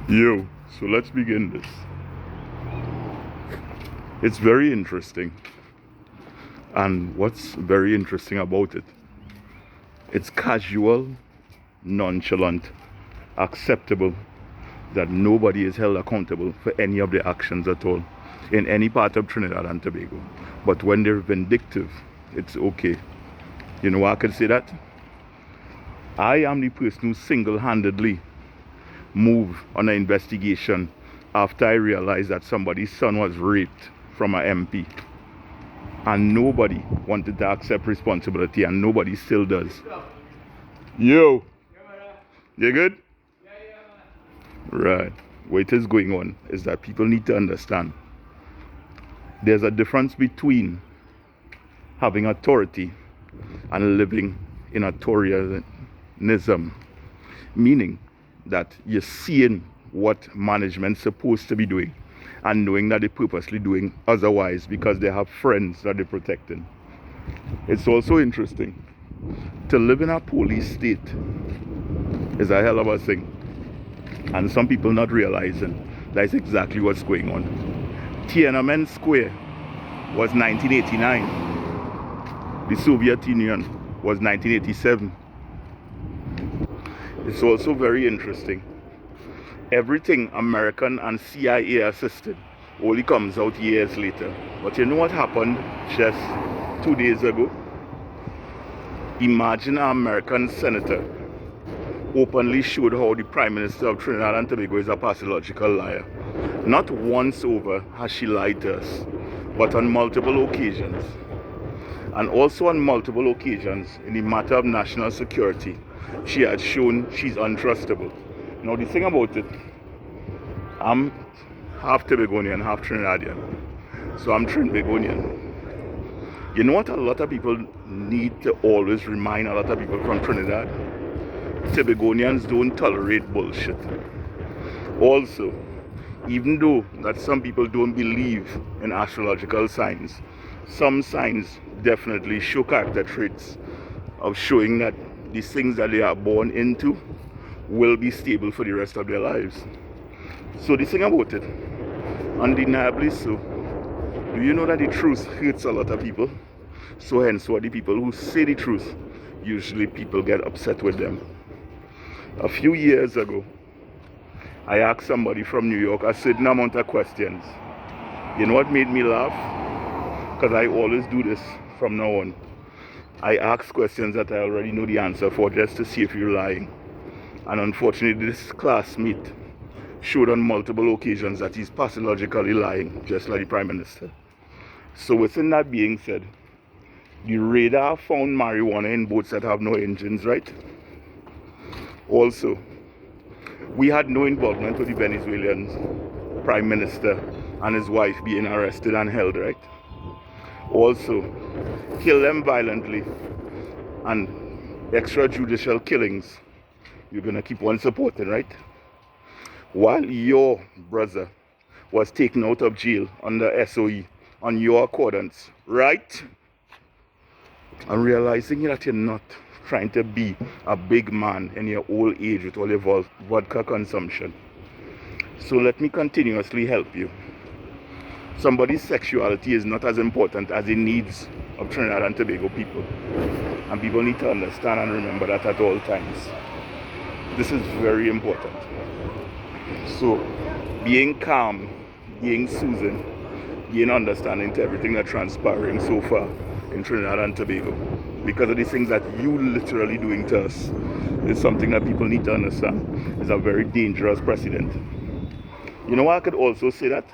Yo, so let's begin this. It's very interesting. And what's very interesting about it? It's casual, nonchalant, acceptable that nobody is held accountable for any of their actions at all in any part of Trinidad and Tobago. But when they're vindictive, it's okay. You know why I can say that? I am the person who single-handedly moved on an investigation after I realized that somebody's son was raped from an MP. And nobody wanted to accept responsibility, and nobody still does. Yo! You good? Right. What is going on is that people need to understand there's a difference between having authority and living in authoritarianism, meaning that you're seeing what management's supposed to be doing and knowing that they're purposely doing otherwise because they have friends that they're protecting. It's also interesting to live in a police state is a hell of a thing, and some people not realizing that's exactly what's going on. Tiananmen Square was 1989. The Soviet Union was 1987. It's also very interesting. Everything American and CIA assisted only comes out years later. But you know what happened just 2 days ago? Imagine an American senator openly showed how the Prime Minister of Trinidad and Tobago is a pathological liar. Not once over has she lied to us, but on multiple occasions. And also on multiple occasions in the matter of national security, she had shown she's untrustable. Now the thing about it, I'm half Tobagonian, half Trinidadian. So I'm Trinbagonian. You know what a lot of people need to always remind a lot of people from Trinidad? Tobagonians don't tolerate bullshit. Also, even though that some people don't believe in astrological signs, some signs definitely show character traits of showing that these things that they are born into will be stable for the rest of their lives. So the thing about it, undeniably so, do you know that the truth hurts a lot of people? So hence what the people who say the truth, usually people get upset with them. A few years ago, I asked somebody from New York a certain amount of questions. You know what made me laugh? Because I always do this from now on. I ask questions that I already know the answer for just to see if you're lying. And unfortunately, this classmate showed on multiple occasions that he's pathologically lying, just like the Prime Minister. So within that being said, the radar found marijuana in boats that have no engines, right? Also, we had no involvement with the Venezuelan Prime Minister and his wife being arrested and held, right? Also, kill them violently and extrajudicial killings, you're gonna keep on supporting, right? While your brother was taken out of jail under SOE on your accordance, right? And realizing that you're not trying to be a big man in your old age with all your vodka consumption. So let me continuously help you. Somebody's sexuality is not as important as the needs of Trinidad and Tobago people. And people need to understand and remember that at all times. This is very important. So, being calm, being soothing, being understanding to everything that's transpiring so far in Trinidad and Tobago, because of the things that you literally doing to us, is something that people need to understand is a very dangerous precedent. You know what, I could also say that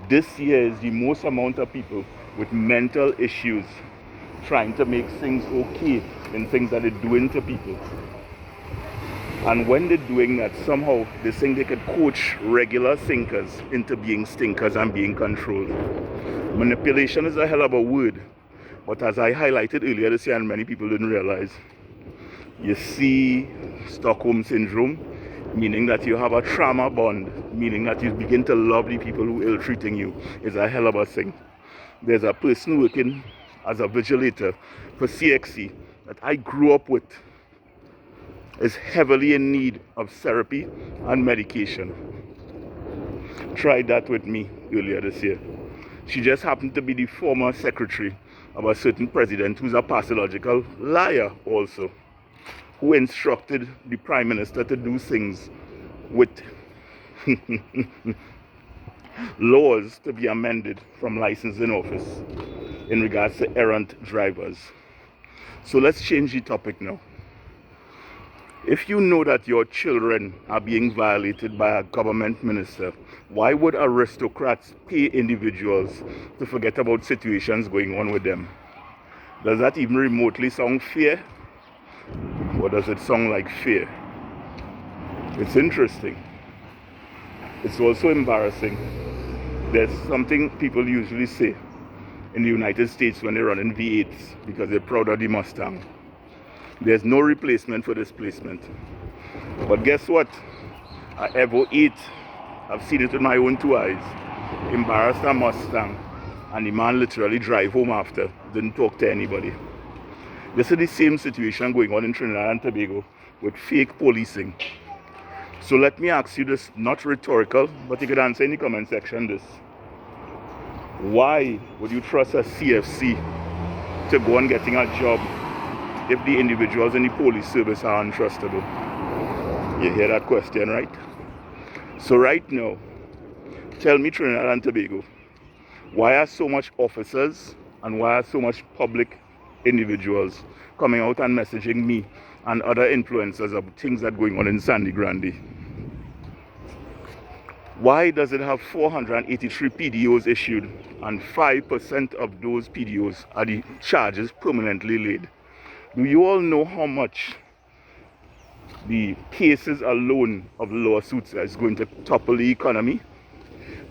this year is the most amount of people with mental issues trying to make things okay in things that they're doing to people. And when they're doing that, somehow they think they could coach regular thinkers into being stinkers and being controlled. Manipulation is a hell of a word, but as I highlighted earlier this year and many people didn't realize, you see Stockholm Syndrome, meaning that you have a trauma bond, meaning that you begin to love the people who are ill-treating you, is a hell of a thing. There's a person working as a vigilator for CXC that I grew up with. is heavily in need of therapy and medication. Tried that with me earlier this year. She just happened to be the former secretary of a certain president who's a pathological liar also, who instructed the prime minister to do things with laws to be amended from licensing office in regards to errant drivers. So let's change the topic now. If you know that your children are being violated by a government minister, why would aristocrats pay individuals to forget about situations going on with them? Does that even remotely sound fair? Or does it sound like fear? It's interesting. It's also embarrassing. There's something people usually say in the United States when they run in V8s because they're proud of the Mustang. There's no replacement for displacement. But guess what? A Evo 8, I've seen it with my own two eyes, embarrassed a Mustang, and the man literally drive home after, didn't talk to anybody. This is the same situation going on in Trinidad and Tobago with fake policing. So let me ask you this, not rhetorical, but you could answer in the comment section this. Why would you trust a CFC to go on getting a job if the individuals in the police service are untrustable? You hear that question, right? So right now, tell me, Trinidad and Tobago, why are so much officers and why are so much public individuals coming out and messaging me and other influencers of things that are going on in Sandy Grande? Why does it have 483 PDOs issued and 5% of those PDOs are the charges permanently laid? Do you all know how much the cases alone of lawsuits is going to topple the economy?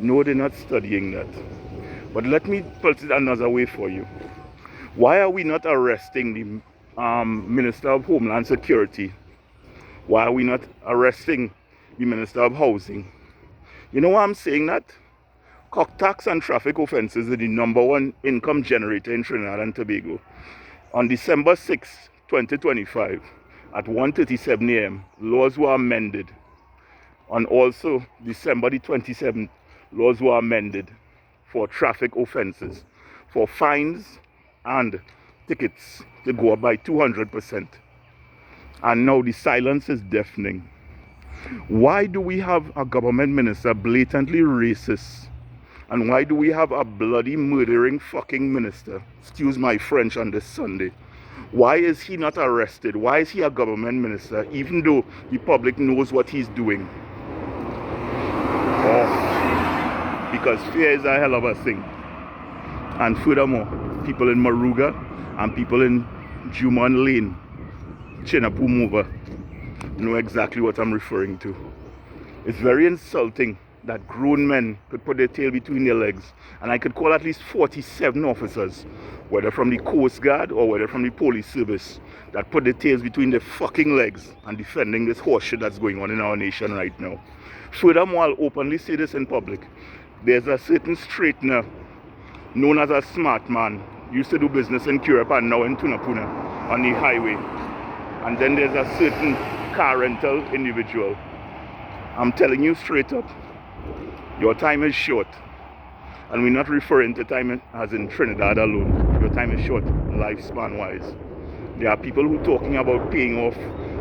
No, they're not studying that. But let me put it another way for you. Why are we not arresting the Minister of Homeland Security? Why are we not arresting the Minister of Housing? You know why I'm saying that? Cock tax and traffic offences are the #1 income generator in Trinidad and Tobago. On December 6, 2025, at 1:37 a.m., laws were amended. On also December the 27th, laws were amended for traffic offences, for fines and tickets to go up by 200%. And now the silence is deafening. Why do we have a government minister blatantly racist? And why do we have a bloody murdering fucking minister, excuse my French, on this Sunday? Why is he not arrested? Why is he a government minister even though the public knows what he's doing? Oh, because fear is a hell of a thing. And furthermore, people in Maruga and people in Juman Lane, Chinapumova, know exactly what I'm referring to. It's very insulting that grown men could put their tail between their legs, and I could call at least 47 officers, whether from the Coast Guard or whether from the police service, that put their tails between their fucking legs and defending this horseshit that's going on in our nation right now. Furthermore, I'll openly say this in public. There's a certain straightener known as a smart man, used to do business in Europe and now in Tunapuna on the highway. And then there's a certain car rental individual. I'm telling you straight up, your time is short. And we're not referring to time as in Trinidad alone. Your time is short, lifespan wise. There are people who are talking about paying off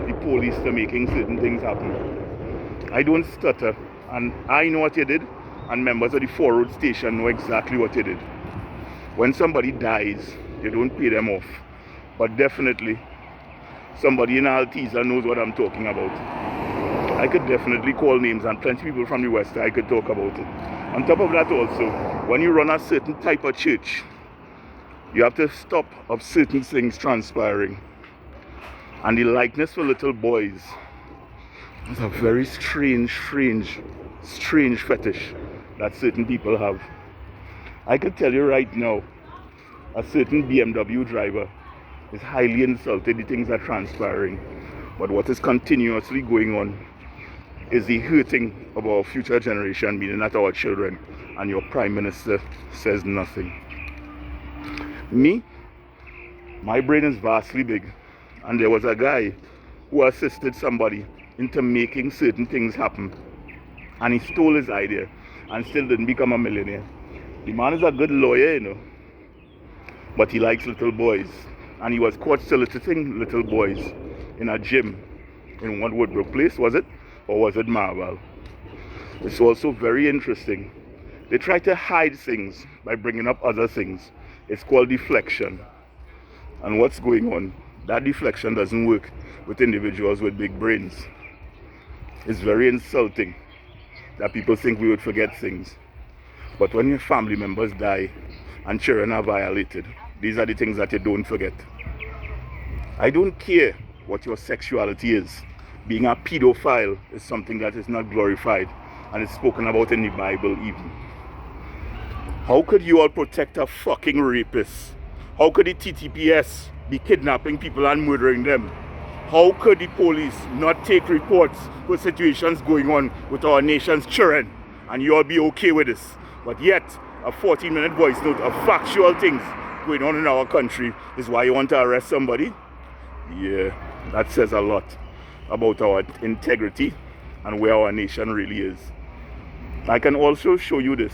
the police to making certain things happen. I don't stutter, and I know what you did, and members of the 4 Road station know exactly what you did. When somebody dies, you don't pay them off. But definitely, somebody in Altiza knows what I'm talking about. I could definitely call names, and plenty of people from the West I could talk about it. On top of that also, when you run a certain type of church, you have to stop of certain things transpiring. And the likeness for little boys is a very strange fetish that certain people have. I could tell you right now, a certain BMW driver is highly insulted, the things are transpiring. But what is continuously going on is the hurting of our future generation, meaning that our children, and your Prime Minister says nothing. Me, my brain is vastly big, and there was a guy who assisted somebody into making certain things happen. And he stole his idea and still didn't become a millionaire. The man is a good lawyer, you know, but he likes little boys. And he was caught soliciting little boys in a gym in one Woodbrook Place, was it? Or was it Marvel? It's also very interesting. They try to hide things by bringing up other things. It's called deflection. And what's going on? That deflection doesn't work with individuals with big brains. It's very insulting that people think we would forget things. But when your family members die and children are violated, these are the things that you don't forget. I don't care what your sexuality is. Being a pedophile is something that is not glorified and it's spoken about in the Bible even. How could you all protect a fucking rapist? How could the TTPS be kidnapping people and murdering them? How could the police not take reports for situations going on with our nation's children and you all be okay with this? But yet, a 14-minute voice note of factual things going on in our country is why you want to arrest somebody? Yeah, that says a lot about our integrity and where our nation really is. I can also show you this.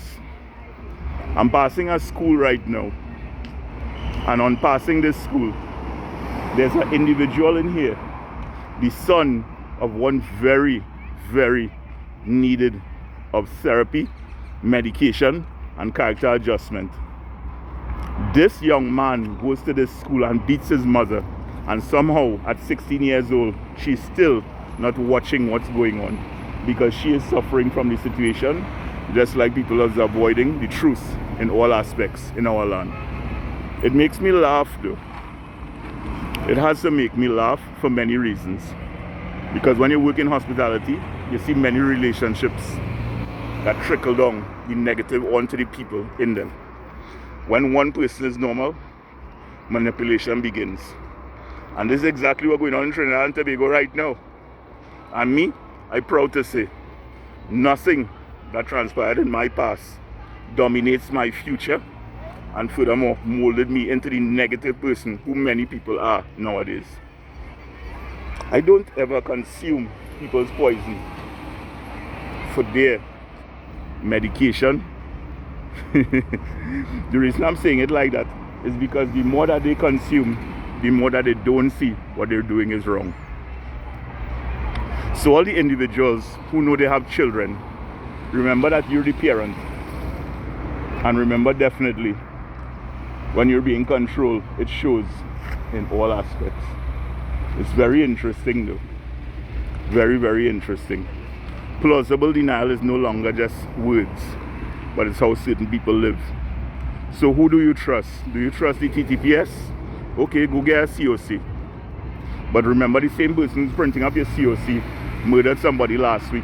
I'm passing a school right now, and on passing this school, there's an individual in here, the son of one very, very needed of therapy, medication, and character adjustment. This young man goes to this school and beats his mother, and somehow at 16 years old, she's still not watching what's going on because she is suffering from the situation, just like people are avoiding the truth in all aspects in our land. It makes me laugh though. It has to make me laugh for many reasons. Because when you work in hospitality, you see many relationships that trickle down the negative onto the people in them. When one person is normal, manipulation begins. And this is exactly what's going on in Trinidad and Tobago right now. And me, I'm proud to say, nothing that transpired in my past dominates my future and furthermore molded me into the negative person who many people are nowadays. I don't ever consume people's poison for their medication. The reason I'm saying it like that is because the more that they consume, the more that they don't see what they're doing is wrong. So all the individuals who know they have children, remember that you're the parent. And remember definitely, when you're being controlled, it shows in all aspects. It's very interesting though. Very, very interesting. Plausible denial is no longer just words, but it's how certain people live. So who do you trust? Do you trust the TTPS? Okay, go get a COC. But remember, the same person who's printing up your COC murdered somebody last week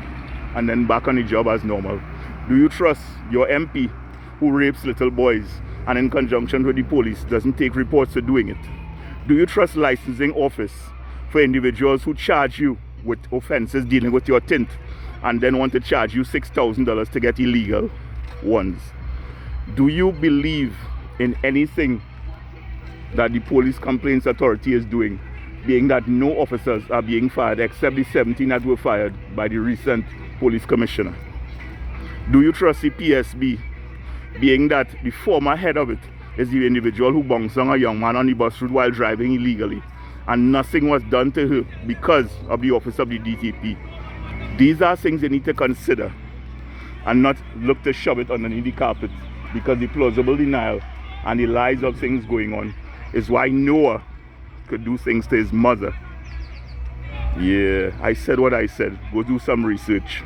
and then back on the job as normal. Do you trust your MP who rapes little boys and in conjunction with the police doesn't take reports for doing it? Do you trust licensing office for individuals who charge you with offenses dealing with your tint and then want to charge you $6,000 to get illegal ones? Do you believe in anything that the police complaints authority is doing, being that no officers are being fired except the 17 that were fired by the recent police commissioner? Do you trust the PSB, being that the former head of it is the individual who bounced on a young man on the bus route while driving illegally and nothing was done to her because of the office of the DTP? These are things you need to consider and not look to shove it underneath the carpet, because the plausible denial and the lies of things going on is why Noah could do things to his mother. Yeah, I said what I said. Go do some research.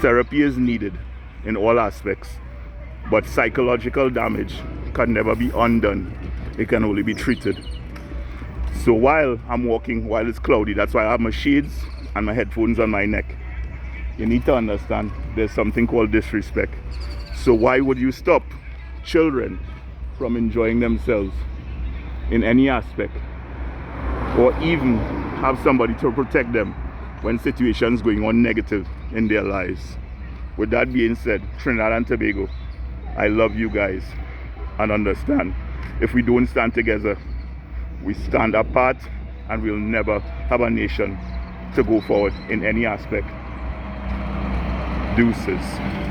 Therapy is needed in all aspects, but psychological damage can never be undone. It can only be treated. So while I'm walking, while it's cloudy, that's why I have my shades and my headphones on my neck. You need to understand there's something called disrespect. So why would you stop children from enjoying themselves in any aspect, or even have somebody to protect them when situations going on negative in their lives? With that being said, Trinidad and Tobago, I love you guys, and understand, if we don't stand together, we stand apart and we'll never have a nation to go forward in any aspect. Deuces.